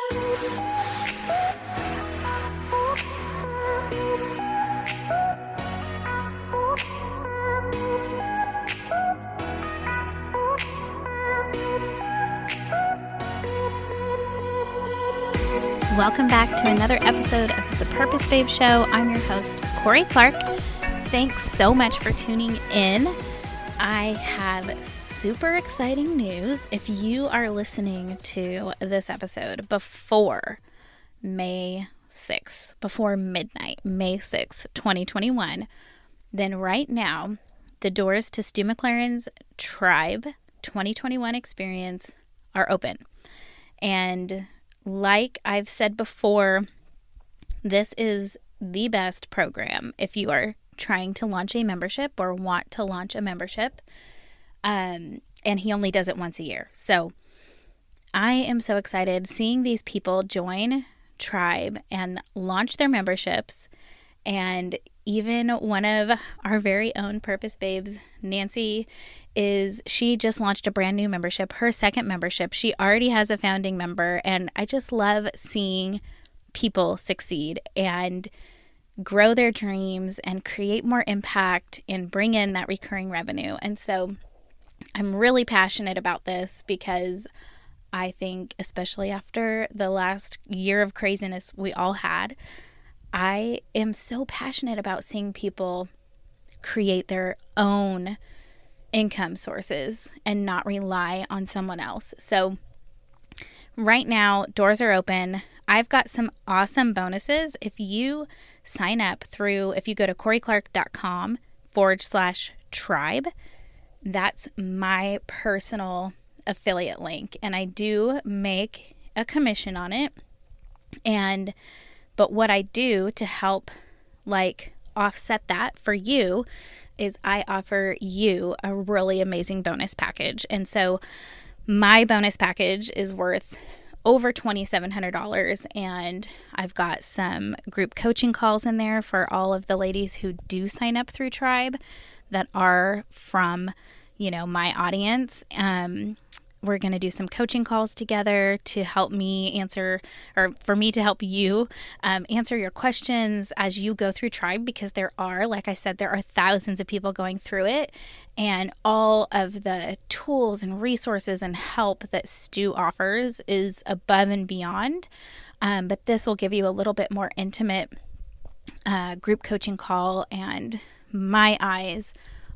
Welcome back to another episode of the Purpose Babe Show. I'm your host, Corie Clark. Thanks so much for tuning in. I have super exciting news. If you are listening to this episode before May 6th, before midnight, May 6th, 2021, then right now, the doors to Stu McLaren's Tribe 2021 experience are open. And like I've said before, this is the best program if you are trying to launch a membership or want to launch a membership. And he only does it once a year. So I am so excited seeing these people join Tribe and launch their memberships. And even one of our very own Purpose Babes, Nancy, she just launched a brand new membership, her second membership. She already has a founding member, and I just love seeing people succeed and grow their dreams and create more impact and bring in that recurring revenue. And so I'm really passionate about this because I think, especially after the last year of craziness we all had, I am so passionate about seeing people create their own income sources and not rely on someone else. So right now, doors are open. I've got some awesome bonuses. If you sign up if you go to CorieClark.com/tribe, that's my personal affiliate link. And I do make a commission on it. But what I do to help offset that for you is I offer you a really amazing bonus package. And so my bonus package is worth over $2,700, and I've got some group coaching calls in there for all of the ladies who do sign up through Tribe that are from, my audience. We're going to do some coaching calls together to help me for me to help you answer your questions as you go through Tribe, because like I said, there are thousands of people going through it, and all of the tools and resources and help that Stu offers is above and beyond. But this will give you a little bit more intimate group coaching call and my eyes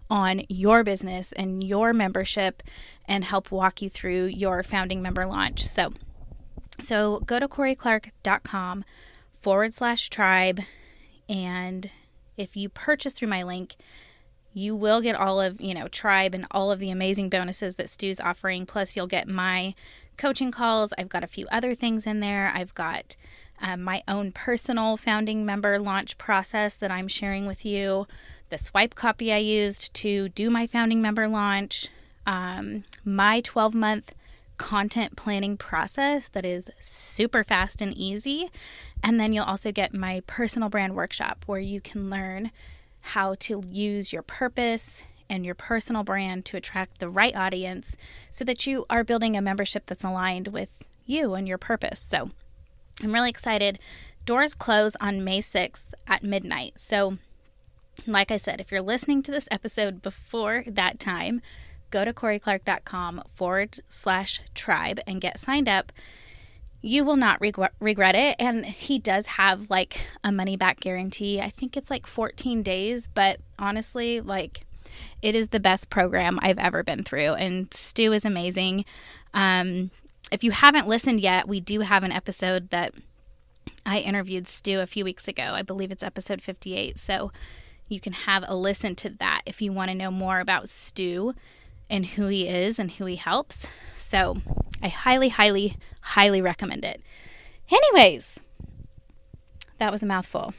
on your business and your membership and help walk you through your founding member launch. So go to CorieClark.com/tribe. And if you purchase through my link, you will get all of, Tribe and all of the amazing bonuses that Stu's offering. Plus you'll get my coaching calls. I've got a few other things in there. I've got my own personal founding member launch process that I'm sharing with you, the swipe copy I used to do my founding member launch, my 12-month content planning process that is super fast and easy. And then you'll also get my personal brand workshop where you can learn how to use your purpose and your personal brand to attract the right audience so that you are building a membership that's aligned with you and your purpose. So I'm really excited. Doors close on May 6th at midnight. So like I said, if you're listening to this episode before that time, go to CorieClark.com/tribe and get signed up. You will not regret it. And he does have a money back guarantee. I think it's 14 days, but honestly, it is the best program I've ever been through. And Stu is amazing. If you haven't listened yet, we do have an episode that I interviewed Stu a few weeks ago. I believe it's episode 58. So you can have a listen to that if you want to know more about Stu and who he is and who he helps. So I highly, highly, highly recommend it. Anyways, that was a mouthful.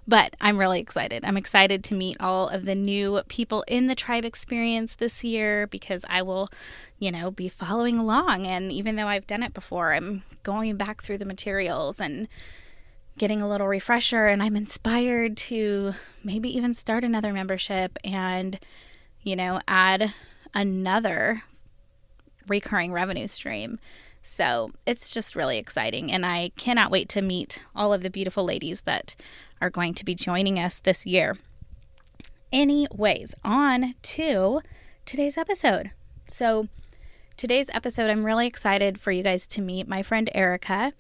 But I'm really excited. I'm excited to meet all of the new people in the Tribe experience this year because I will, be following along. And even though I've done it before, I'm going back through the materials and getting a little refresher, and I'm inspired to maybe even start another membership and, add another recurring revenue stream So it's just really exciting. And I cannot wait to meet all of the beautiful ladies that are going to be joining us this year. Anyways, on to today's episode. So today's episode, I'm really excited for you guys to meet my friend Erica.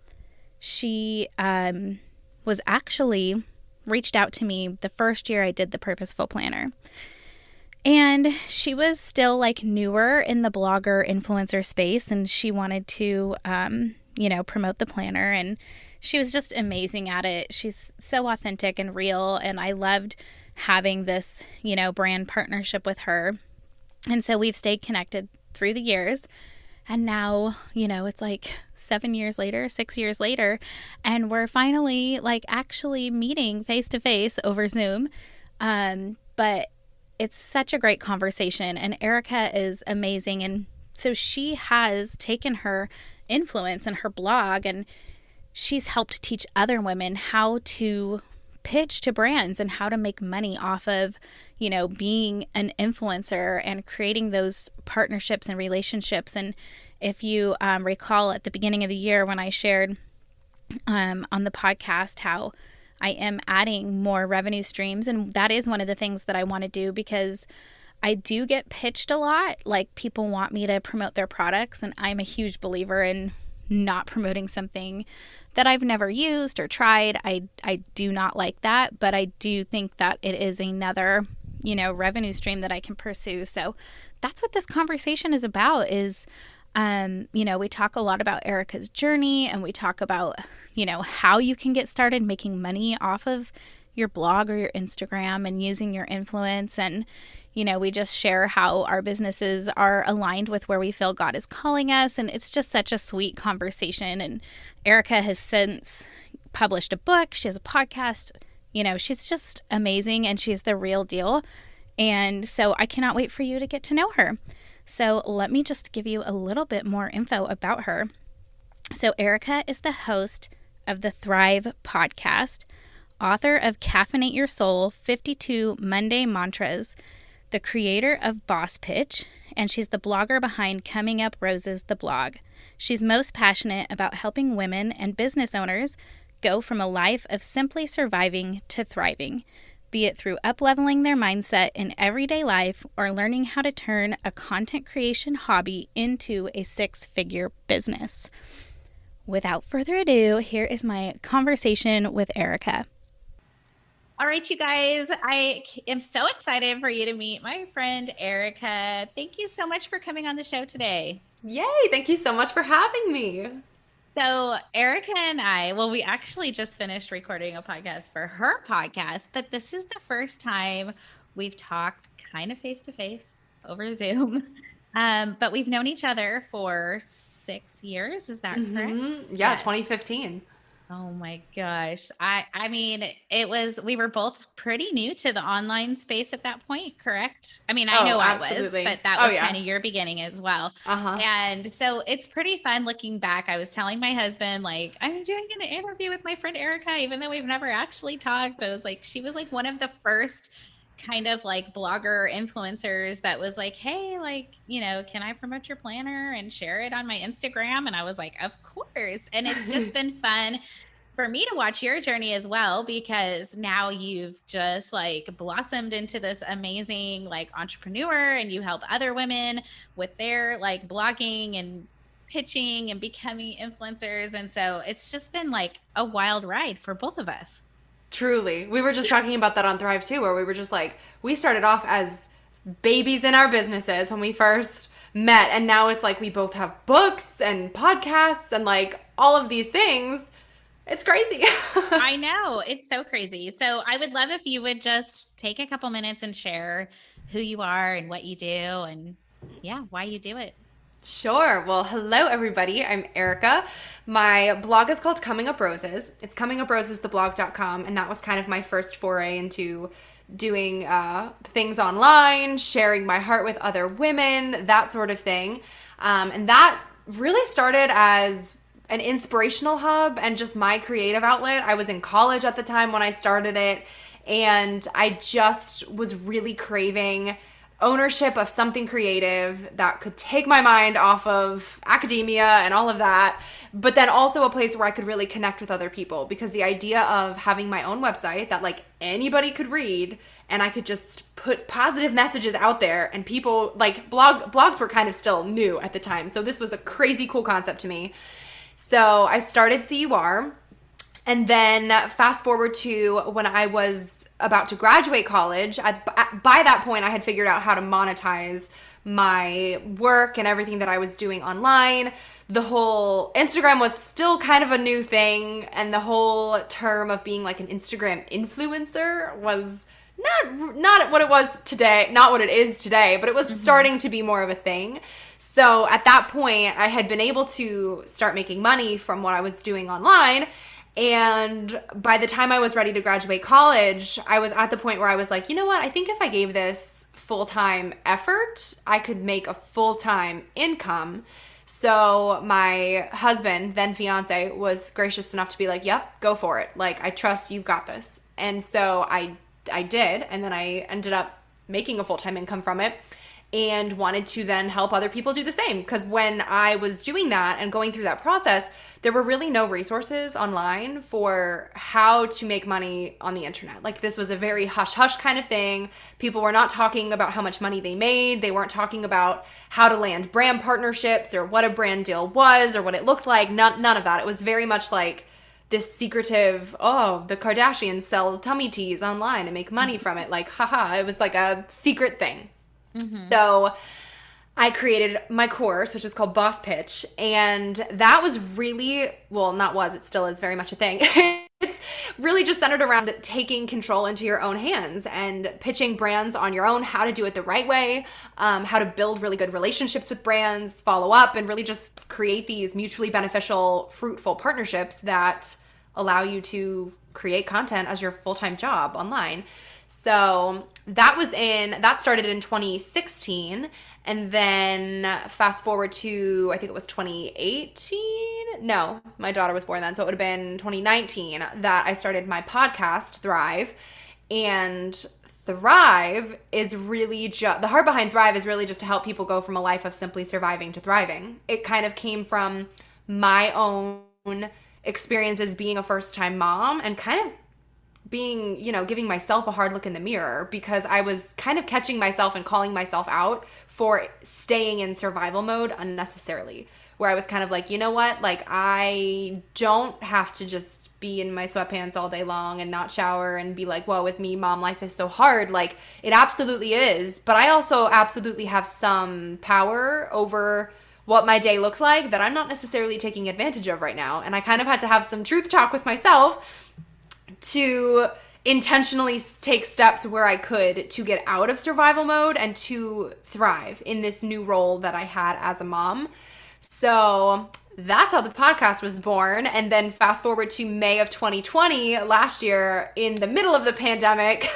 She was actually reached out to me the first year I did the Purposeful Planner. And she was still like newer in the blogger influencer space, and she wanted to, promote the planner, and she was just amazing at it. She's so authentic and real, and I loved having this, brand partnership with her. And so we've stayed connected through the years. And now, it's like 6 years later, and we're finally like actually meeting face to face over Zoom. But it's such a great conversation, and Erica is amazing. And so she has taken her influence and her blog, and she's helped teach other women how to pitch to brands and how to make money off of, being an influencer and creating those partnerships and relationships. And if you recall at the beginning of the year when I shared on the podcast how I am adding more revenue streams, and that is one of the things that I want to do, because I do get pitched a lot. Like, people want me to promote their products, and I'm a huge believer in not promoting something that I've never used or tried. I do not like that, but I do think that it is another, revenue stream that I can pursue. So that's what this conversation is about is, we talk a lot about Erica's journey, and we talk about, how you can get started making money off of your blog or your Instagram and using your influence. And, we just share how our businesses are aligned with where we feel God is calling us. And it's just such a sweet conversation. And Erica has since published a book. She has a podcast. She's just amazing, and she's the real deal. And so I cannot wait for you to get to know her. So let me just give you a little bit more info about her. So Erica is the host of the Thrive podcast, author of Caffeinate Your Soul, 52 Monday Mantras, the creator of BossPitch, and she's the blogger behind Coming Up Roses, the blog. She's most passionate about helping women and business owners go from a life of simply surviving to thriving, be it through upleveling their mindset in everyday life or learning how to turn a content creation hobby into a 6-figure business. Without further ado, here is my conversation with Erica. All right, you guys, I am so excited for you to meet my friend Erica. Thank you so much for coming on the show today. Yay, thank you so much for having me. So Erica and I, we actually just finished recording a podcast for her podcast, but this is the first time we've talked kind of face-to-face over Zoom. But we've known each other for 6 years. Is that correct? Yeah, yes. 2015. Oh my gosh. I mean, we were both pretty new to the online space at that point, correct? I mean, I know absolutely. I was, but that was kind of your beginning as well. And so it's pretty fun looking back. I was telling my husband, like, I'm doing an interview with my friend Erica, even though we've never actually talked. I was like, she was like one of the first kind of like blogger influencers that was like, hey, like, can I promote your planner and share it on my Instagram? And I was like, of course. And it's just been fun for me to watch your journey as well, because now you've just like blossomed into this amazing like entrepreneur, and you help other women with their like blogging and pitching and becoming influencers. And so it's just been like a wild ride for both of us. Truly. We were just talking about that on Thrive too, where we were just like, we started off as babies in our businesses when we first met. And now it's like we both have books and podcasts and like all of these things. It's crazy. I know. It's so crazy. So I would love if you would just take a couple minutes and share who you are and what you do and why you do it. Sure. Well, hello, everybody. I'm Erica. My blog is called Coming Up Roses. It's cominguprosestheblog.com, and that was kind of my first foray into doing things online, sharing my heart with other women, that sort of thing. And that really started as an inspirational hub and just my creative outlet. I was in college at the time when I started it, and I just was really craving ownership of something creative that could take my mind off of academia and all of that, but then also a place where I could really connect with other people, because the idea of having my own website that like anybody could read and I could just put positive messages out there, and people like blogs were kind of still new at the time. So this was a crazy cool concept to me. So I started CUR, and then fast forward to when I was about to graduate college. By that point, I had figured out how to monetize my work and everything that I was doing online. The whole Instagram was still kind of a new thing, and the whole term of being like an Instagram influencer was not what it was today, not what it is today, but it was starting to be more of a thing. So at that point, I had been able to start making money from what I was doing online. And by the time I was ready to graduate college, I was at the point where I was like, you know what? I think if I gave this full-time effort, I could make a full-time income. So my husband, then fiance, was gracious enough to be like, yep, go for it. Like, I trust you've got this. And so I did. And then I ended up making a full-time income from it, and wanted to then help other people do the same. Because when I was doing that and going through that process, there were really no resources online for how to make money on the internet. Like, this was a very hush-hush kind of thing. People were not talking about how much money they made. They weren't talking about how to land brand partnerships or what a brand deal was or what it looked like. None of that. It was very much like this secretive, oh, the Kardashians sell tummy teas online and make money from it. Like, haha, it was like a secret thing. So I created my course, which is called BossPitch, and that was really, well, not was, it still is very much a thing. It's really just centered around taking control into your own hands and pitching brands on your own, how to do it the right way, how to build really good relationships with brands, follow up, and really just create these mutually beneficial, fruitful partnerships that allow you to create content as your full-time job online. So that started in 2016. And then fast forward to, I think it was 2018. No, my daughter was born then. So it would have been 2019 that I started my podcast, Thrive. And Thrive is really just, the heart behind Thrive is really just to help people go from a life of simply surviving to thriving. It kind of came from my own experiences being a first-time mom and kind of being, giving myself a hard look in the mirror, because I was kind of catching myself and calling myself out for staying in survival mode unnecessarily, where I was kind of like, you know what? Like, I don't have to just be in my sweatpants all day long and not shower and be like, woe is me, mom, life is so hard. Like, it absolutely is. But I also absolutely have some power over what my day looks like that I'm not necessarily taking advantage of right now. And I kind of had to have some truth talk with myself to intentionally take steps where I could to get out of survival mode and to thrive in this new role that I had as a mom. So that's how the podcast was born. And then fast forward to May of 2020, last year, in the middle of the pandemic,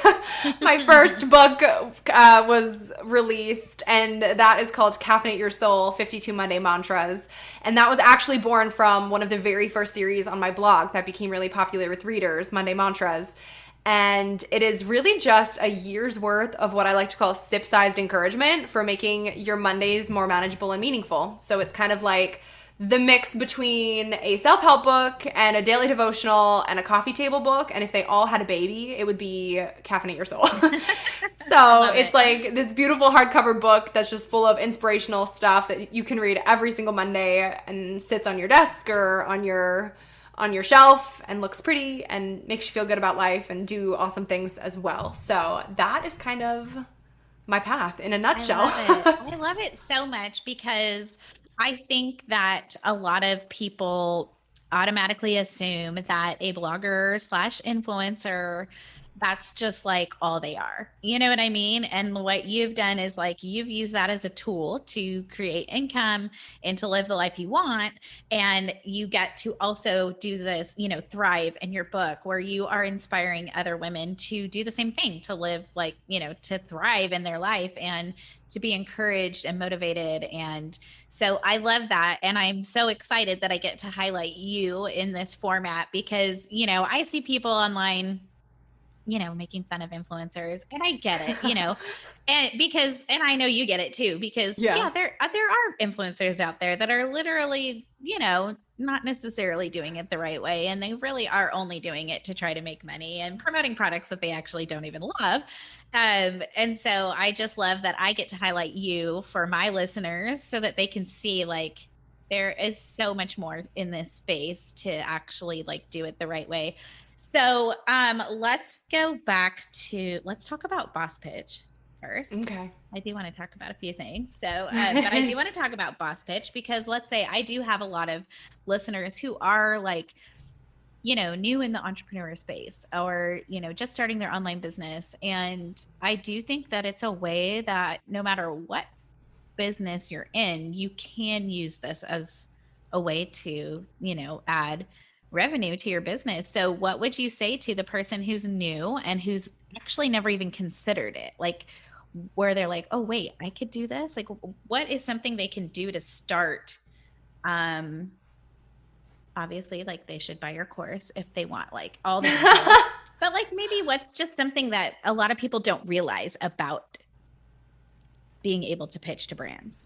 my first book was released, and that is called Caffeinate Your Soul, 52 Monday Mantras. And that was actually born from one of the very first series on my blog that became really popular with readers, Monday Mantras. And it is really just a year's worth of what I like to call sip-sized encouragement for making your Mondays more manageable and meaningful. So it's kind of like the mix between a self-help book and a daily devotional and a coffee table book. And if they all had a baby, it would be Caffeinate Your Soul. So it's like this beautiful hardcover book that's just full of inspirational stuff that you can read every single Monday and sits on your desk or on your shelf and looks pretty and makes you feel good about life and do awesome things as well. So that is kind of my path in a nutshell. I love it so much, because I think that a lot of people automatically assume that a blogger slash influencer, that's just like all they are. You know what I mean? And what you've done is like, you've used that as a tool to create income and to live the life you want. And you get to also do this, thrive in your book, where you are inspiring other women to do the same thing, to live like, to thrive in their life and to be encouraged and motivated. And so I love that. And I'm so excited that I get to highlight you in this format, because, I see people online making fun of influencers, and I get it, and I know you get it too, because Yeah. there are influencers out there that are literally, not necessarily doing it the right way. And they really are only doing it to try to make money and promoting products that they actually don't even love. And so I just love that I get to highlight you for my listeners so that they can see, like, there is so much more in this space to actually like do it the right way. So let's go back to, let's talk about BossPitch first. Okay. I do want to talk about a few things. So, but I do want to talk about BossPitch, because let's say I do have a lot of listeners who are like, new in the entrepreneur space, or, just starting their online business. And I do think that it's a way that no matter what business you're in, you can use this as a way to, add revenue to your business. So what would you say to the person who's new and who's actually never even considered it? Like, where they're like, oh wait, I could do this. Like, what is something they can do to start? Obviously, like, they should buy your course if they want like all the details. But like, maybe what's just something that a lot of people don't realize about being able to pitch to brands?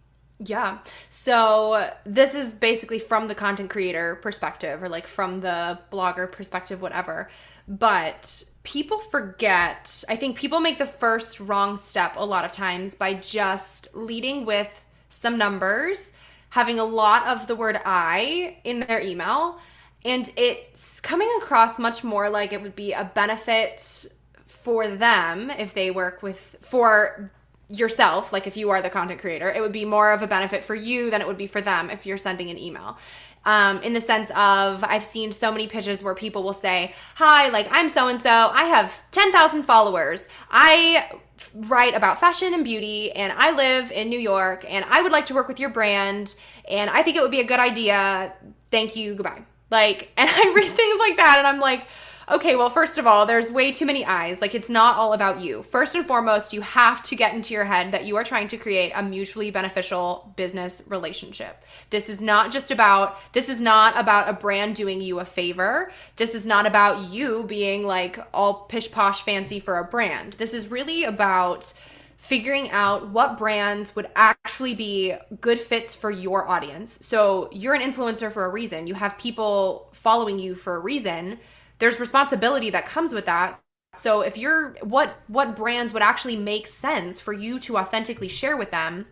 Yeah. So this is basically from the content creator perspective, or like from the blogger perspective, whatever. But people forget, I think people make the first wrong step a lot of times by just leading with some numbers, having a lot of the word I in their email, and it's coming across much more like it would be a benefit for them if they work with, for yourself, like if you are the content creator, it would be more of a benefit for you than it would be for them if you're sending an email. In the sense of, I've seen so many pitches where people will say, hi, like, I'm so-and-so, I have 10,000 followers, I write about fashion and beauty, and I live in New York, and I would like to work with your brand, and I think it would be a good idea, thank you, goodbye. Like, and I read things like that, and I'm like, okay, well, first of all, there's way too many eyes. Like, it's not all about you. First and foremost, you have to get into your head that you are trying to create a mutually beneficial business relationship. This is not about a brand doing you a favor. This is not about you being like all pish posh fancy for a brand. This is really about figuring out what brands would actually be good fits for your audience. So you're an influencer for a reason. You have people following you for a reason. There's responsibility that comes with that. So if you're, what brands would actually make sense for you to authentically share with them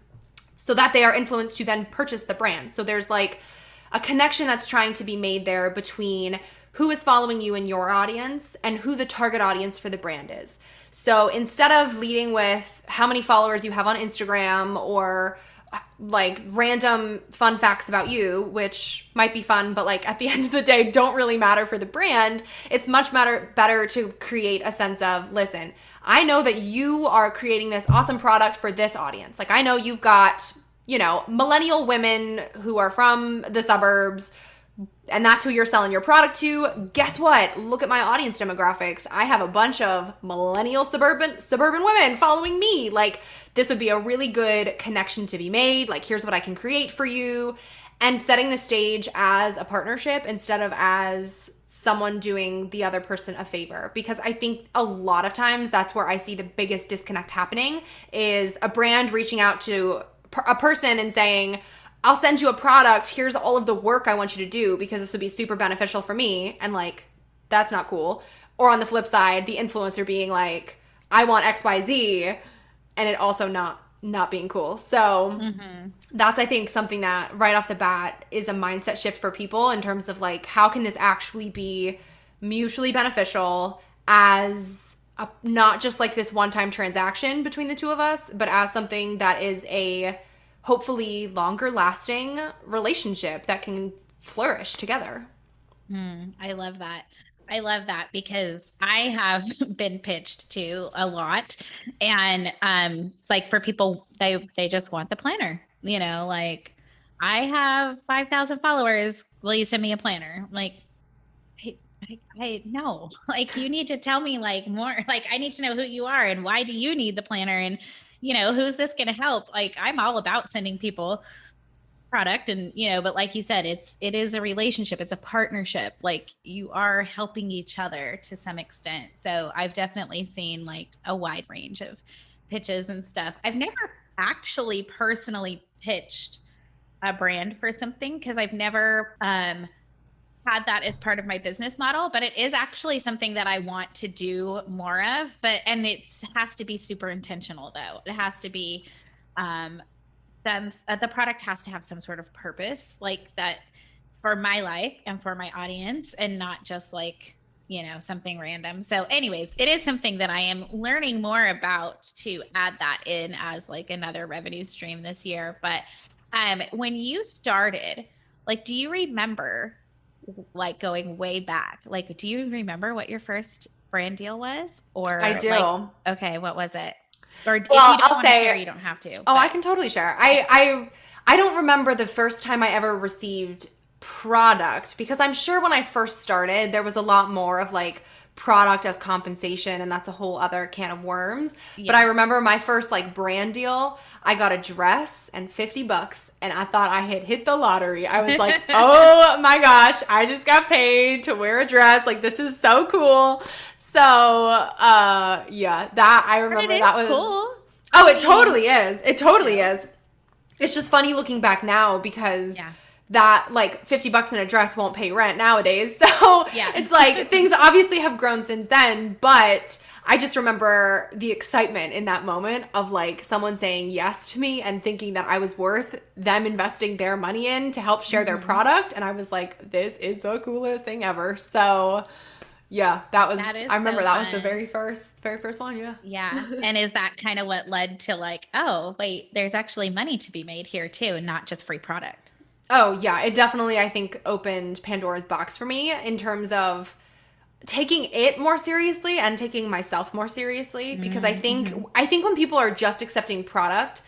so that they are influenced to then purchase the brand. So there's like a connection that's trying to be made there between who is following you in your audience and who the target audience for the brand is. So instead of leading with how many followers you have on Instagram, or like random fun facts about you, which might be fun, but like at the end of the day don't really matter for the brand, it's much better to create a sense of, listen, I know that you are creating this awesome product for this audience. Like, I know you've got, millennial women who are from the suburbs, and that's who you're selling your product to. Guess what? Look at my audience demographics. I have a bunch of millennial suburban women following me. Like, this would be a really good connection to be made. Like, here's what I can create for you. And setting the stage as a partnership instead of as someone doing the other person a favor. Because I think a lot of times that's where I see the biggest disconnect happening, is a brand reaching out to a person and saying, I'll send you a product, here's all of the work I want you to do because this would be super beneficial for me. And like, that's not cool. Or on the flip side, the influencer being like, I want XYZ, and it also not being cool. So that's, I think, something that right off the bat is a mindset shift for people in terms of like, how can this actually be mutually beneficial as not just like this one-time transaction between the two of us, but as something that is a hopefully longer lasting relationship that can flourish together. I love that. I love that, because I have been pitched to a lot, and like, for people, they just want the planner, like, I have 5,000 followers, will you send me a planner? Like, I no, like, you need to tell me like more, like, I need to know who you are and why do you need the planner, and who's this going to help? Like, I'm all about sending people product and, but like you said, it is a relationship. It's a partnership. Like you are helping each other to some extent. So I've definitely seen like a wide range of pitches and stuff. I've never actually personally pitched a brand for something because I've never, had that as part of my business model, but it is actually something that I want to do more of. And it has to be super intentional though. It has to be, the product has to have some sort of purpose like that for my life and for my audience and not just like, something random. So anyways, it is something that I am learning more about to add that in as like another revenue stream this year. But when you started, like, do you remember like going way back? Like, do you remember what your first brand deal was? Or I do. Like, okay, what was it? Or if Well, you don't I'll want to say, share, you don't have to. Oh, but. I can totally share. I don't remember the first time I ever received product because I'm sure when I first started, there was a lot more of like product as compensation, and that's a whole other can of worms. Yeah. But I remember my first like brand deal, I got a dress and $50 and I thought I had hit the lottery. I was like, oh my gosh, I just got paid to wear a dress. Like, this is so cool. So, yeah, that I remember that was cool. Oh, it totally is. It totally is. It's just funny looking back now because that like $50 in a dress won't pay rent nowadays. So it's like things obviously have grown since then, but I just remember the excitement in that moment of like someone saying yes to me and thinking that I was worth them investing their money in to help share their product. And I was like, this is the coolest thing ever. So yeah, I remember that was the very first one. Yeah. Yeah. And is that kind of what led to like, oh, wait, there's actually money to be made here too, and not just free product? Oh yeah. It definitely, I think, opened Pandora's box for me in terms of taking it more seriously and taking myself more seriously. Because I think when people are just accepting product,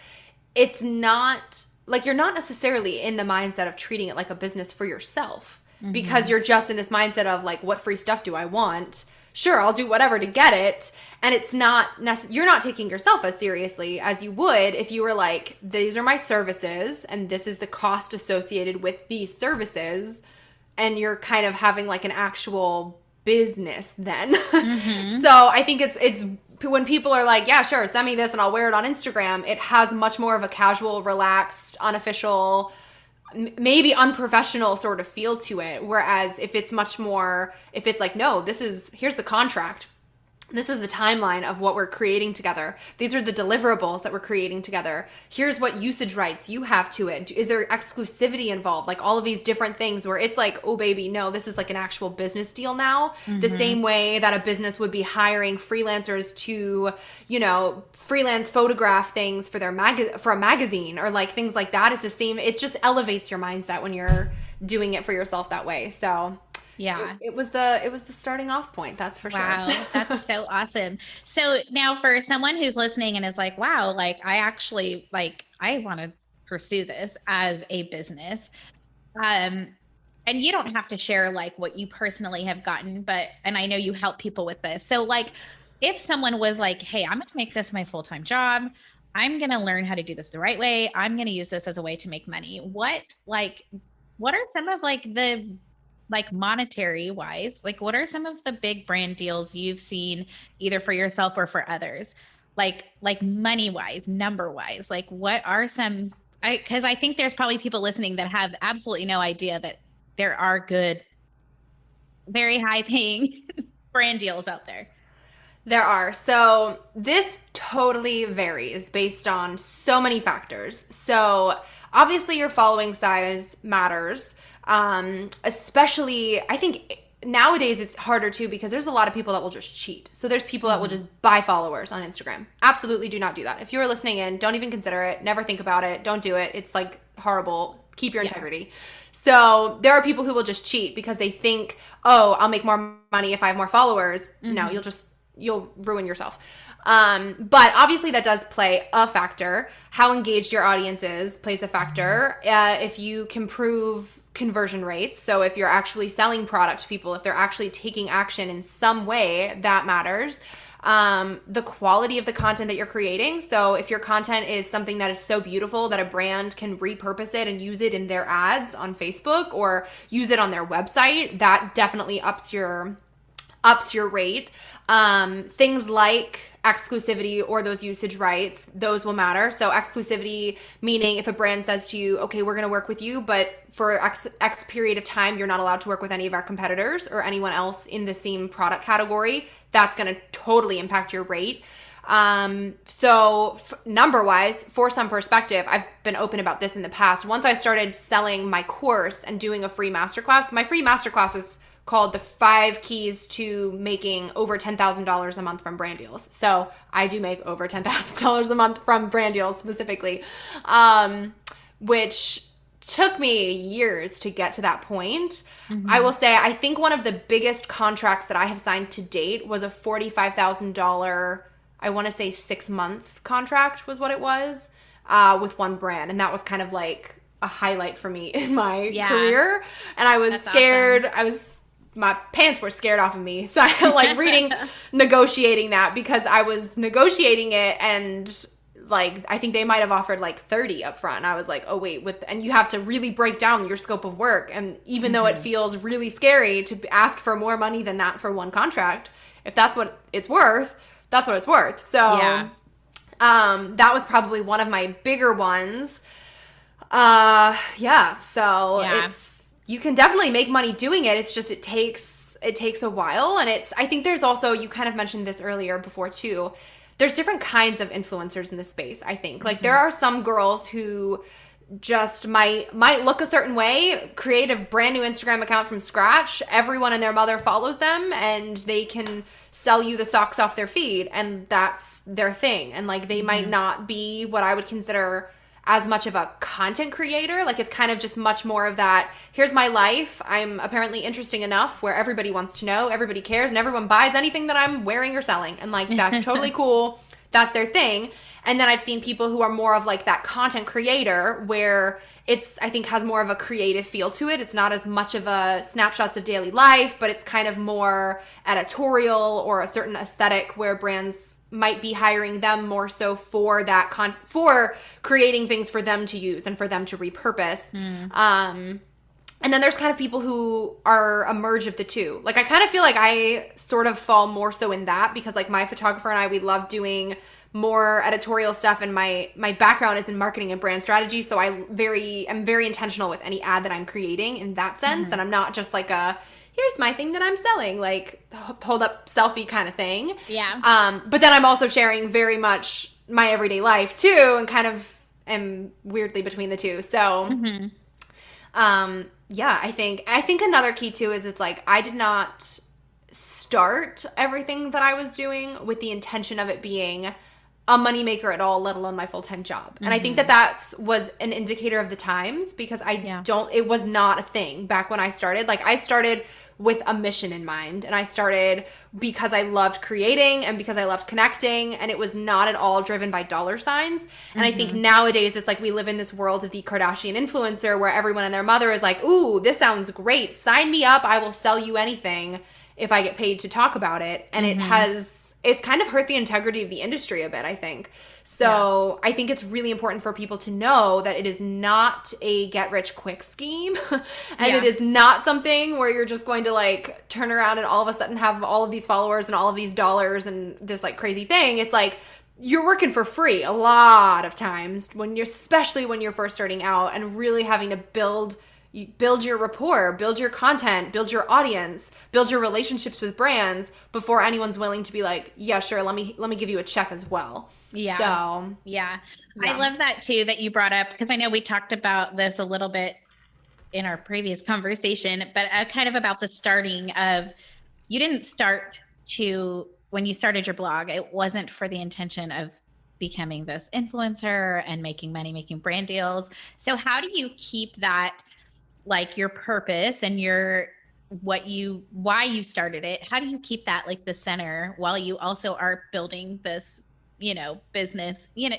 it's not like you're not necessarily in the mindset of treating it like a business for yourself. Because you're just in this mindset of like, what free stuff do I want? Sure, I'll do whatever to get it. And it's not you're not taking yourself as seriously as you would if you were like, these are my services and this is the cost associated with these services. And you're kind of having like an actual business then. So I think it's when people are like, yeah, sure, send me this and I'll wear it on Instagram. It has much more of a casual, relaxed, unofficial, maybe unprofessional sort of feel to it. Whereas if it's like, no, here's the contract. This is the timeline of what we're creating together. These are the deliverables that we're creating together. Here's what usage rights you have to it. Is there exclusivity involved? Like all of these different things where it's like, oh baby, no, this is like an actual business deal now. The same way that a business would be hiring freelancers to, freelance photograph things for for a magazine or like things like that. It's the same. It just elevates your mindset when you're doing it for yourself that way. So yeah, it was the starting off point. That's for sure. Wow, that's so awesome. So now for someone who's listening and is like, wow, like I actually I want to pursue this as a business. And you don't have to share like what you personally have gotten, and I know you help people with this. So like if someone was like, hey, I'm going to make this my full-time job. I'm going to learn how to do this the right way. I'm going to use this as a way to make money. What are some of like the monetary wise, like what are some of the big brand deals you've seen either for yourself or for others? Like money wise, number wise, like what are some, because I think there's probably people listening that have absolutely no idea that there are good, very high paying brand deals out there. There are. So this totally varies based on so many factors. So obviously your following size matters. Especially, I think nowadays it's harder too because there's a lot of people that will just cheat. So there's people that will just buy followers on Instagram. Absolutely do not do that. If you're listening in, don't even consider it. Never think about it. Don't do it. It's like horrible. Keep your integrity. So there are people who will just cheat because they think, oh, I'll make more money if I have more followers. No, you'll ruin yourself. But obviously that does play a factor. How engaged your audience is plays a factor. If you can prove conversion rates, so if you're actually selling product to people, if they're actually taking action in some way, that matters. the quality of the content that you're creating. So if your content is something that is so beautiful that a brand can repurpose it and use it in their ads on Facebook or use it on their website, that definitely ups your rate. Things like exclusivity or those usage rights, those will matter. So exclusivity, meaning if a brand says to you, okay, we're going to work with you, but for X period of time, you're not allowed to work with any of our competitors or anyone else in the same product category, that's going to totally impact your rate. So number wise, for some perspective, I've been open about this in the past. Once I started selling my course and doing a free masterclass, my free masterclass is called the 5 keys to making over $10,000 a month from brand deals. So I do make over $10,000 a month from brand deals specifically, which took me years to get to that point. Mm-hmm. I will say, I think one of the biggest contracts that I have signed to date was a $45,000, I want to say 6-month contract was what it was, with one brand. And that was kind of like a highlight for me in my career. And I was scared. Awesome. My pants were scared off of me. So I like negotiating that because I was negotiating it and like, I think they might have offered like 30 up front. And I was like, oh wait, and you have to really break down your scope of work. And even though it feels really scary to ask for more money than that for one contract, if that's what it's worth, that's what it's worth. So, that was probably one of my bigger ones. You can definitely make money doing it. It's just, it takes a while. And I think there's also, you kind of mentioned this earlier before too, there's different kinds of influencers in this space, I think. Like there are some girls who just might look a certain way, create a brand new Instagram account from scratch. Everyone and their mother follows them and they can sell you the socks off their feet and that's their thing. And like they might not be what I would consider as much of a content creator. Like it's kind of just much more of that, here's my life. I'm apparently interesting enough where everybody wants to know, everybody cares, and everyone buys anything that I'm wearing or selling. And like, that's totally cool. That's their thing. And then I've seen people who are more of like that content creator where it's, I think has more of a creative feel to it. It's not as much of a snapshots of daily life, but it's kind of more editorial or a certain aesthetic where brands might be hiring them more so for that for creating things for them to use and for them to repurpose. And then there's kind of people who are a merge of the two. Like I kind of feel like I sort of fall more so in that because like my photographer and I, we love doing more editorial stuff and my background is in marketing and brand strategy. So I'm very intentional with any ad that I'm creating in that sense. And I'm not just like here's my thing that I'm selling, like hold up selfie kind of thing. Yeah. But then I'm also sharing very much my everyday life too, and kind of am weirdly between the two. So, I think another key too is it's like, I did not start everything that I was doing with the intention of it being a moneymaker at all, let alone my full-time job. And I think that was an indicator of the times because it was not a thing back when I started. Like I started with a mission in mind and I started because I loved creating and because I loved connecting and it was not at all driven by dollar signs. And I think nowadays it's like we live in this world of the Kardashian influencer where everyone and their mother is like, ooh, this sounds great. Sign me up. I will sell you anything if I get paid to talk about it. And it's kind of hurt the integrity of the industry a bit, I think. So I think it's really important for people to know that it is not a get-rich-quick scheme. And it is not something where you're just going to like turn around and all of a sudden have all of these followers and all of these dollars and this like crazy thing. It's like you're working for free a lot of times especially when you're first starting out and really having to build your rapport, build your content, build your audience, build your relationships with brands before anyone's willing to be like, yeah, sure, let me give you a check as well. Yeah. So yeah. I love that too, that you brought up, because I know we talked about this a little bit in our previous conversation, but kind of about the starting of, you didn't start when you started your blog, it wasn't for the intention of becoming this influencer and making money, making brand deals. So how do you keep that, like your purpose and why you started it? How do you keep that like the center while you also are building this, business, and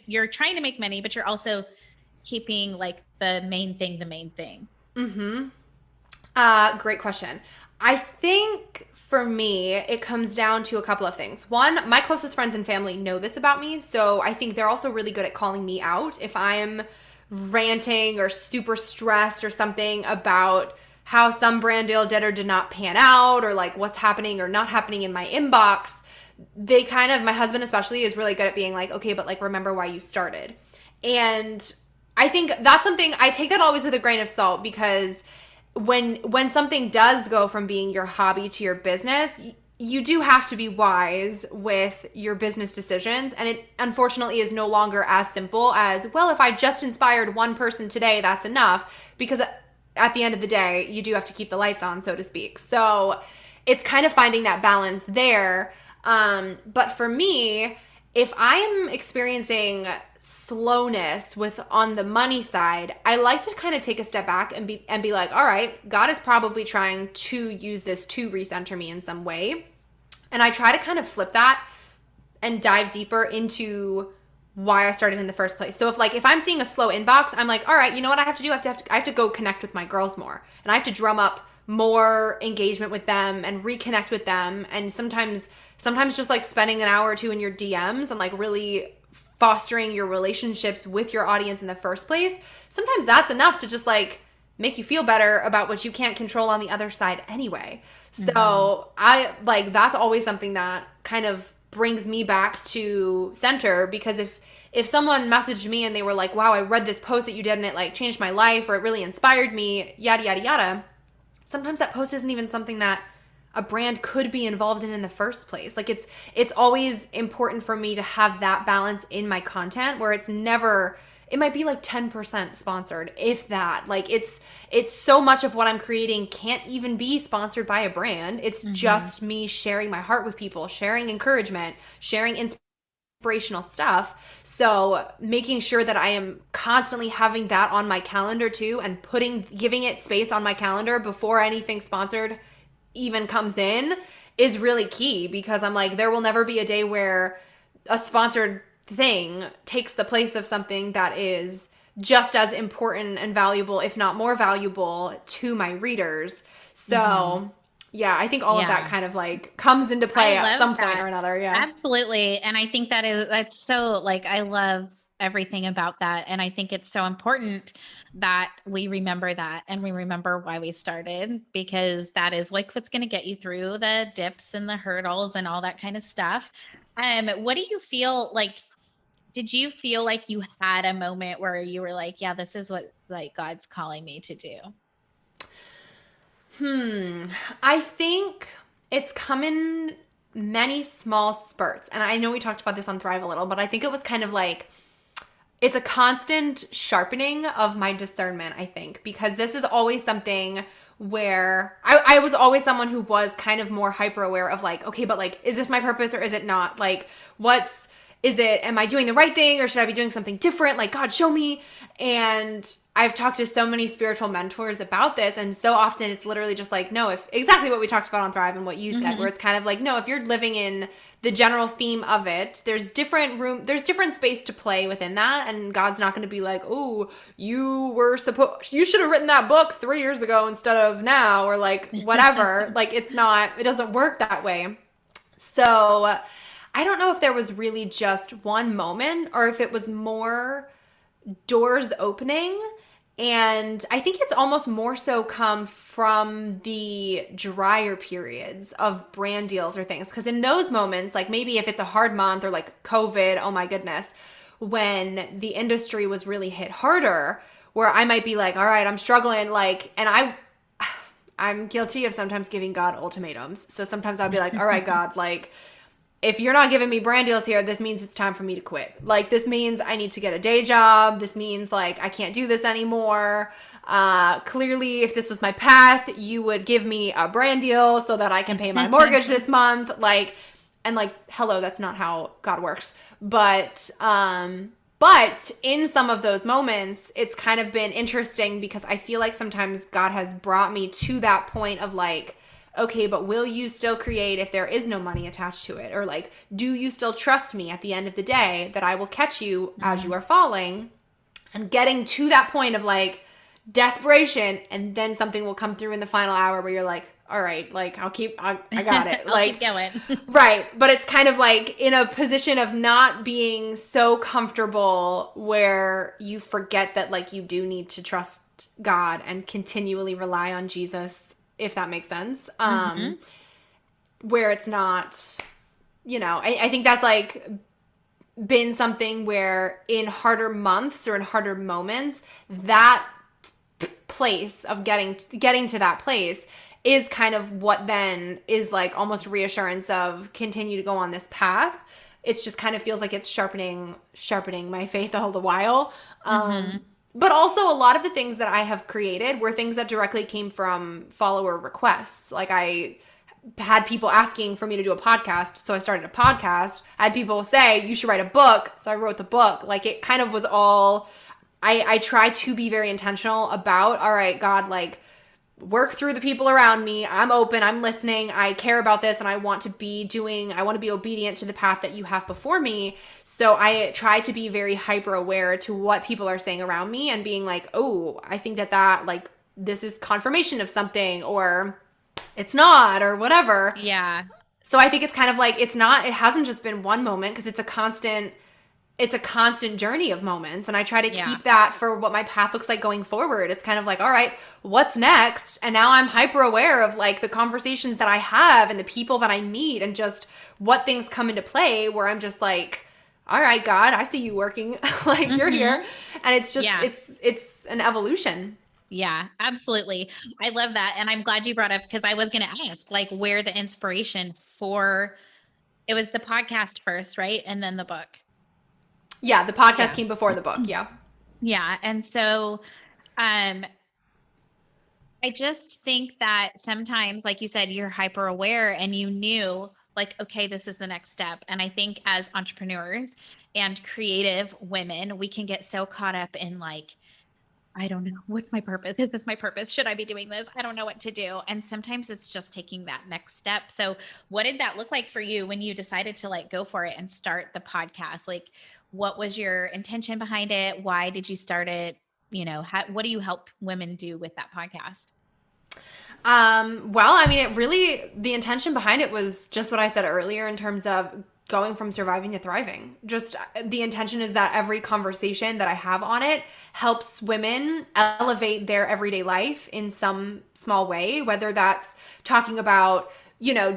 you're trying to make money, but you're also keeping like the main thing. Great question. I think for me, it comes down to a couple of things. One, my closest friends and family know this about me, so I think they're also really good at calling me out if I'm ranting or super stressed or something about how some brand deal did or did not pan out, or like what's happening or not happening in my inbox. They kind of, my husband especially, is really good at being like, okay, but like remember why you started. And I think that's something, I take that always with a grain of salt, because when something does go from being your hobby to your business, you do have to be wise with your business decisions. And it unfortunately is no longer as simple as, well, if I just inspired one person today, that's enough. Because at the end of the day, you do have to keep the lights on, so to speak. So it's kind of finding that balance there. But for me, if I'm experiencing slowness with on the money side, I like to kind of take a step back and be like, all right, God is probably trying to use this to recenter me in some way. And I try to kind of flip that and dive deeper into why I started in the first place. So if I'm seeing a slow inbox, I'm like, all right, you know what I have to do? I have to go connect with my girls more. And I have to drum up more engagement with them and reconnect with them. And sometimes just like spending an hour or two in your DMs and like really fostering your relationships with your audience in the first place, sometimes that's enough to just like make you feel better about what you can't control on the other side anyway. So I like, that's always something that kind of brings me back to center, because if someone messaged me and they were like, wow, I read this post that you did and it like changed my life, or it really inspired me, yada, yada, yada. Sometimes that post isn't even something that a brand could be involved in the first place. Like it's always important for me to have that balance in my content where it's never, it might be like 10% sponsored, if that. Like it's so much of what I'm creating can't even be sponsored by a brand. It's just me sharing my heart with people, sharing encouragement, sharing inspirational stuff. So making sure that I am constantly having that on my calendar too, and giving it space on my calendar before anything sponsored even comes in is really key, because I'm like, there will never be a day where a sponsored thing takes the place of something that is just as important and valuable, if not more valuable, to my readers. So yeah, I think all of that kind of like comes into play at some point or another. Yeah, absolutely. And I think that's so like, I love everything about that. And I think it's so important that we remember that, and we remember why we started, because that is like what's going to get you through the dips and the hurdles and all that kind of stuff. What do you feel like? Did you feel like you had a moment where you were like, yeah, this is what like God's calling me to do? I think it's come in many small spurts. And I know we talked about this on Thrive a little, but I think it was kind of like, it's a constant sharpening of my discernment, I think, because this is always something where I was always someone who was kind of more hyper aware of like, okay, but like, is this my purpose or is it not? Like, am I doing the right thing, or should I be doing something different? Like, God, show me. And I've talked to so many spiritual mentors about this. And so often it's literally just like, no, if exactly what we talked about on Thrive and what you said, where it's kind of like, no, if you're living in the general theme of it, there's different space to play within that. And God's not going to be like, oh, you should have written that book 3 years ago instead of now, or like whatever. Like it doesn't work that way. So I don't know if there was really just one moment, or if it was more doors opening. And I think it's almost more so come from the drier periods of brand deals or things. Because in those moments, like maybe if it's a hard month or like COVID, oh my goodness, when the industry was really hit harder, where I might be like, all right, I'm struggling, like, and I'm guilty of sometimes giving God ultimatums. So sometimes I'll be like, all right, God, like, if you're not giving me brand deals here, this means it's time for me to quit. Like, this means I need to get a day job. This means, like, I can't do this anymore. Clearly, if this was my path, you would give me a brand deal so that I can pay my mortgage this month. Like, and like, hello, that's not how God works. But in some of those moments, it's kind of been interesting, because I feel like sometimes God has brought me to that point of like, okay, but will you still create if there is no money attached to it? Or like, do you still trust me at the end of the day that I will catch you as you are falling? And getting to that point of like, desperation, and then something will come through in the final hour where you're like, all right, like I got it. I'll Like, keep going. right. But it's kind of like in a position of not being so comfortable where you forget that like you do need to trust God and continually rely on Jesus, if that makes sense. Where it's not, you know, I think that's like been something where in harder months or in harder moments, that place of getting to that place is kind of what then is like almost reassurance of continue to go on this path. It's just kind of feels like it's sharpening my faith all the while. But also a lot of the things that I have created were things that directly came from follower requests. Like I had people asking for me to do a podcast, so I started a podcast. I had people say, you should write a book, so I wrote the book. Like it kind of was all, I try to be very intentional about, all right, God, like work through the people around me. I'm open, I'm listening, I care about this, and I want to be obedient to the path that you have before me. So I try to be very hyper aware to what people are saying around me and being like, oh, I think that like this is confirmation of something, or it's not, or whatever. Yeah. So I think it's kind of like, it hasn't just been one moment, because it's a constant journey of moments. And I try to keep that for what my path looks like going forward. It's kind of like, all right, what's next? And now I'm hyper aware of like the conversations that I have and the people that I meet and just what things come into play, where I'm just like, all right, God, I see you working. Like you're here. And it's just, it's an evolution. Yeah, absolutely. I love that. And I'm glad you brought up, because I was going to ask like where the inspiration for, it was the podcast first, right? And then the book. Yeah, the podcast came before the book. Yeah. Yeah. And so I just think that sometimes, like you said, you're hyper aware and you knew like, okay, this is the next step. And I think as entrepreneurs and creative women, we can get so caught up in like, I don't know, what's my purpose? Is this my purpose? Should I be doing this? I don't know what to do. And sometimes it's just taking that next step. So what did that look like for you when you decided to like go for it and start the podcast? Like, what was your intention behind it? Why did you start it? You know, what do you help women do with that podcast? Well, I mean, the intention behind it was just what I said earlier in terms of going from surviving to thriving. Just the intention is that every conversation that I have on it helps women elevate their everyday life in some small way, whether that's talking about, you know,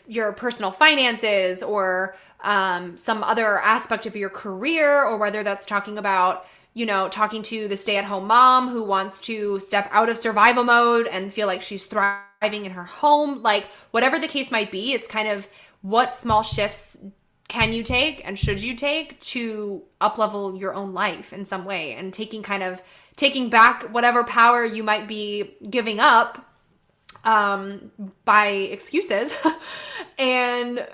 your personal finances, or some other aspect of your career, or whether that's talking about, you know, talking to the stay-at-home mom who wants to step out of survival mode and feel like she's thriving in her home. Like whatever the case might be, it's kind of what small shifts can you take and should you take to up-level your own life in some way, and taking back whatever power you might be giving up by excuses and,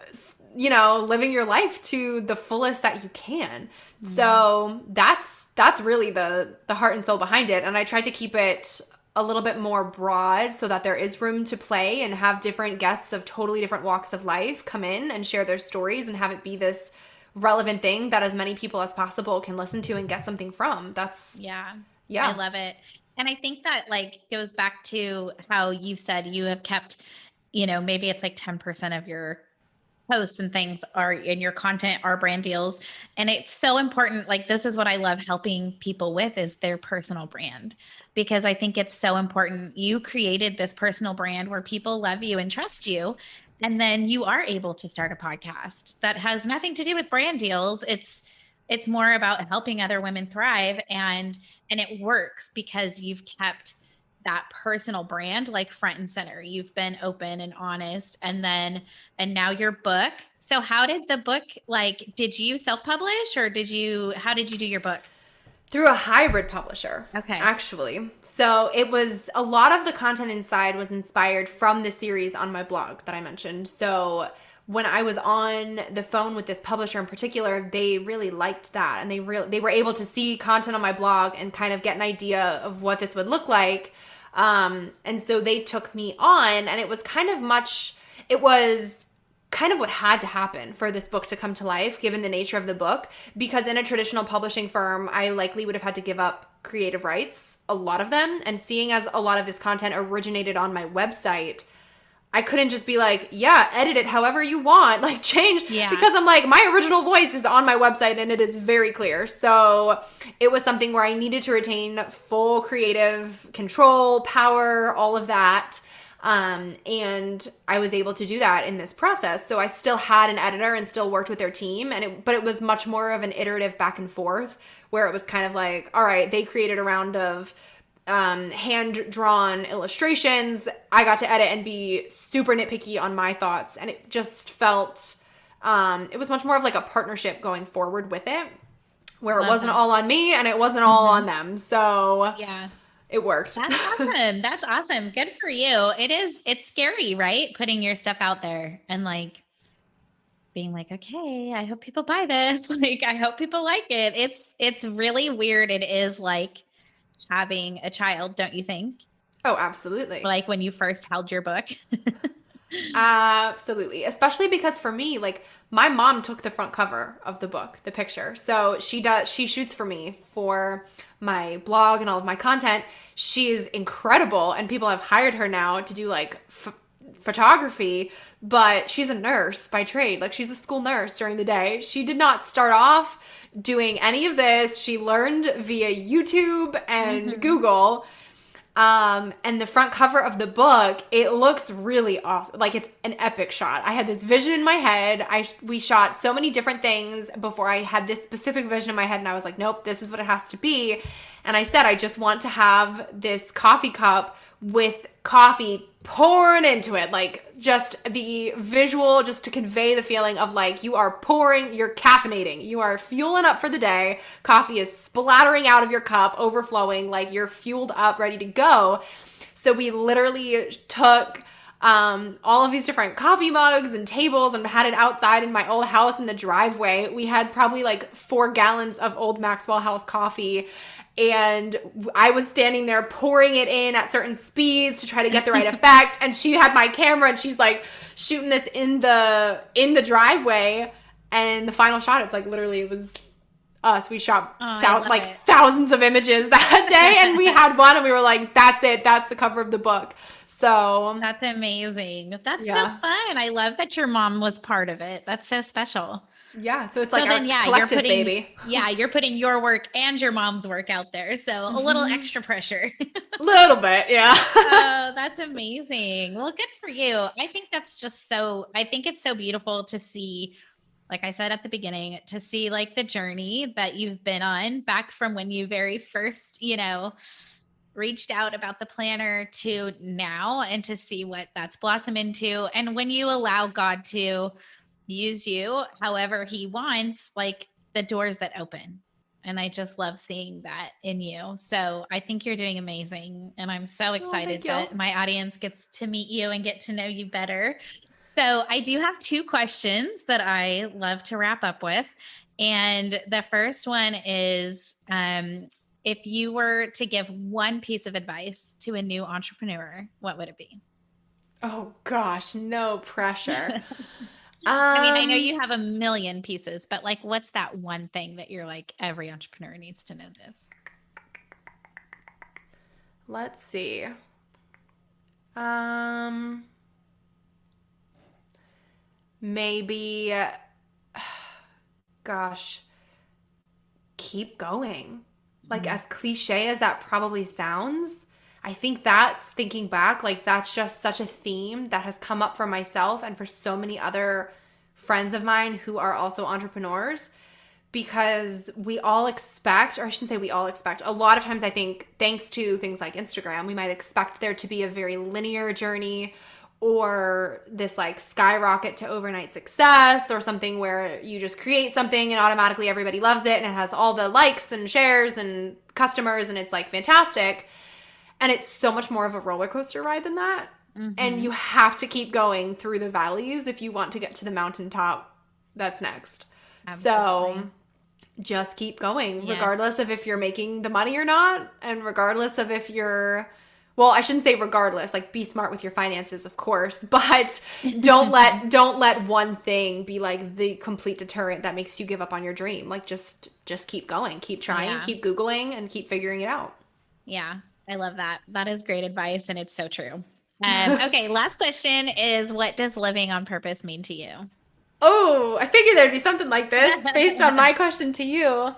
you know, living your life to the fullest that you can. Mm-hmm. So that's really the heart and soul behind it. And I try to keep it a little bit more broad so that there is room to play and have different guests of totally different walks of life come in and share their stories and have it be this relevant thing that as many people as possible can listen to and get something from. Yeah. I love it. And I think that like goes back to how you said you have kept, you know, maybe it's like 10% of your posts and things are in your content are brand deals. And it's so important. Like, this is what I love helping people with, is their personal brand, because I think it's so important. You created this personal brand where people love you and trust you. And then you are able to start a podcast that has nothing to do with brand deals. It's more about helping other women thrive, and it works because you've kept that personal brand like front and center. You've been open and honest, and now your book. So how did the book, like, did you self-publish, or how did you do your book? Through a hybrid publisher. Okay. Actually. So it was, a lot of the content inside was inspired from the series on my blog that I mentioned. So when I was on the phone with this publisher in particular, they really liked that. And they were able to see content on my blog and kind of get an idea of what this would look like. And so they took me on, and it was kind of it was kind of what had to happen for this book to come to life, given the nature of the book, because in a traditional publishing firm, I likely would have had to give up creative rights, a lot of them. And seeing as a lot of this content originated on my website, I couldn't just be like, yeah, edit it however you want, like change. Yeah. Because I'm like, my original voice is on my website and it is very clear. So it was something where I needed to retain full creative control, power, all of that. And I was able to do that in this process. So I still had an editor and still worked with their team, but it was much more of an iterative back and forth, where it was kind of like, all right, they created a round of hand-drawn illustrations. I got to edit and be super nitpicky on my thoughts, and it just felt, it was much more of like a partnership going forward with it, where it wasn't all on me and it wasn't all on them. So yeah. It worked. That's awesome. That's awesome. Good for you. It's scary, right? Putting your stuff out there and like being like, okay, I hope people buy this. Like, I hope people like it. It's really weird. It is like having a child, don't you think? Oh, absolutely. Like when you first held your book. Absolutely. Especially because for me, like my mom took the front cover of the book, the picture. So she shoots for me for my blog and all of my content. She is incredible, and people have hired her now to do like photography, but she's a nurse by trade. Like she's a school nurse during the day. She did not start off doing any of this. She learned via YouTube and Google. And the front cover of the book, it looks really awesome. Like it's an epic shot. I had this vision in my head. We shot so many different things before I had this specific vision in my head, and I was like, nope, this is what it has to be. And I said, I just want to have this coffee cup with coffee pouring into it, like just the visual, just to convey the feeling of like you are pouring, you're caffeinating, you are fueling up for the day. Coffee is splattering out of your cup, overflowing, like you're fueled up, ready to go. So we literally took all of these different coffee mugs and tables and had it outside in my old house in the driveway. We had probably like 4 gallons of old Maxwell House coffee. And I was standing there pouring it in at certain speeds to try to get the right effect. And she had my camera and she's like shooting this in the driveway. And the final shot, it's like literally it was us. We shot thousands of images that day, and we had one and we were like, that's it. That's the cover of the book. So that's amazing. That's so fun. I love that your mom was part of it. That's so special. Yeah, so it's like our collective baby. Yeah, you're putting your work and your mom's work out there. So a little extra pressure. A little bit, yeah. Oh, that's amazing. Well, good for you. I think it's so beautiful to see, like I said at the beginning, to see like the journey that you've been on back from when you very first, reached out about the planner to now, and to see what that's blossomed into. And when you allow God to use you however he wants, like the doors that open. And I just love seeing that in you. So I think you're doing amazing. And I'm so excited that my audience gets to meet you and get to know you better. So I do have 2 questions that I love to wrap up with. And the first one is, if you were to give one piece of advice to a new entrepreneur, what would it be? Oh gosh, no pressure. I mean, I know you have a million pieces, but like, what's that one thing that you're like, every entrepreneur needs to know this? Let's see. Maybe, gosh, keep going. Like as cliche as that probably sounds, I think that's, thinking back, like that's just such a theme that has come up for myself and for so many other friends of mine who are also entrepreneurs, because we all expect, or I shouldn't say we all expect, a lot of times I think thanks to things like Instagram, we might expect there to be a very linear journey or this like skyrocket to overnight success, or something where you just create something and automatically everybody loves it and it has all the likes and shares and customers and it's like fantastic. And it's so much more of a roller coaster ride than that. And you have to keep going through the valleys if you want to get to the mountaintop that's next. Absolutely. So just keep going, regardless of if you're making the money or not, and regardless of if you're well, I shouldn't say regardless, like be smart with your finances, of course, but don't let one thing be like the complete deterrent that makes you give up on your dream. Like just keep going, keep trying, keep Googling, and keep figuring it out. Yeah, I love that. That is great advice, and it's so true. Okay, last question is, what does living on purpose mean to you? Oh, I figured there'd be something like this based on my question to you.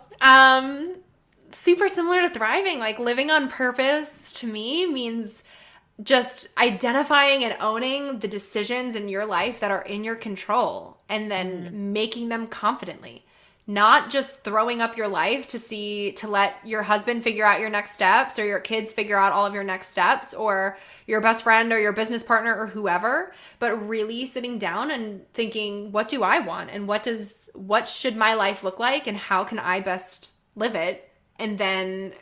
Super similar to thriving. Like living on purpose to me means just identifying and owning the decisions in your life that are in your control and then making them confidently. Not just throwing up your life to let your husband figure out your next steps or your kids figure out all of your next steps or your best friend or your business partner or whoever, but really sitting down and thinking, what do I want? And what should my life look like? And how can I best live it? And then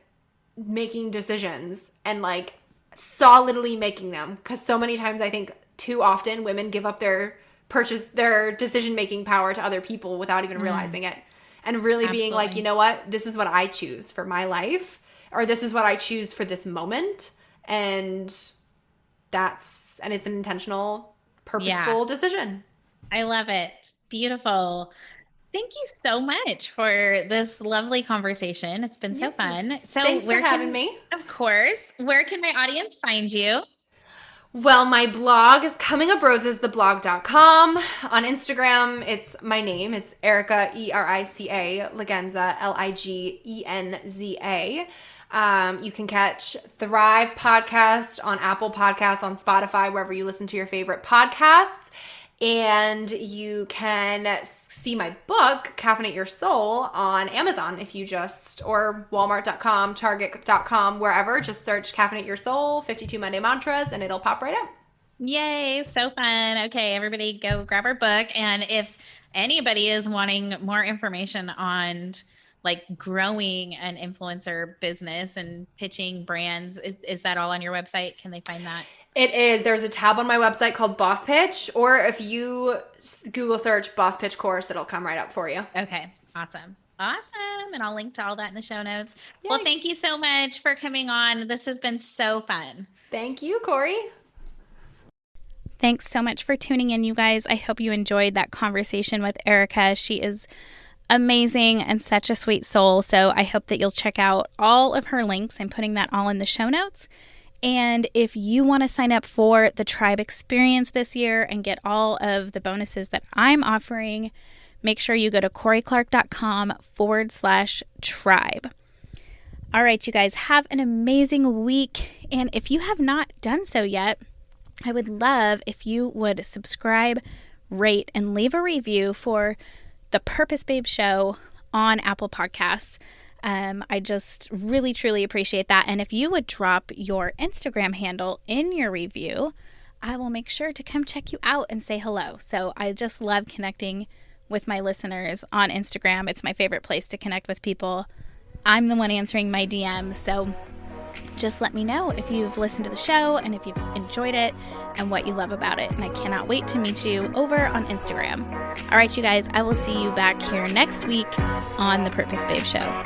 making decisions and like solidly making them. Because so many times I think too often women give up their decision-making power to other people without even realizing it. And really being like, you know what, this is what I choose for my life, or this is what I choose for this moment. And it's an intentional, purposeful decision. I love it. Beautiful. Thank you so much for this lovely conversation. It's been so fun. So thanks for having me. Of course. Where can my audience find you? Well, my blog is cominguprosestheblog.com. On Instagram, it's my name. It's Erica, Erica Ligenza, Ligenza. You can catch Thrive Podcast on Apple Podcasts, on Spotify, wherever you listen to your favorite podcasts. And you can see my book, Caffeinate Your Soul, on Amazon or Walmart.com, Target.com, wherever. Just search Caffeinate Your Soul, 52 Monday Mantras, and it'll pop right up. Yay, so fun. Okay, everybody go grab our book. And if anybody is wanting more information on like growing an influencer business and pitching brands, is that all on your website? Can they find that? It is. There's a tab on my website called BossPitch, or if you Google search BossPitch course, it'll come right up for you. Okay. Awesome. And I'll link to all that in the show notes. Yay. Well, thank you so much for coming on. This has been so fun. Thank you, Corie. Thanks so much for tuning in, you guys. I hope you enjoyed that conversation with Erica. She is amazing and such a sweet soul. So I hope that you'll check out all of her links. I'm putting that all in the show notes. And if you want to sign up for the Tribe Experience this year and get all of the bonuses that I'm offering, make sure you go to CorieClark.com/tribe. All right, you guys, have an amazing week. And if you have not done so yet, I would love if you would subscribe, rate, and leave a review for the Purpose Babe Show on Apple Podcasts. I just really, truly appreciate that. And if you would drop your Instagram handle in your review, I will make sure to come check you out and say hello. So I just love connecting with my listeners on Instagram. It's my favorite place to connect with people. I'm the one answering my DMs. So just let me know if you've listened to the show and if you've enjoyed it and what you love about it. And I cannot wait to meet you over on Instagram. All right, you guys, I will see you back here next week on the Purpose Babe Show.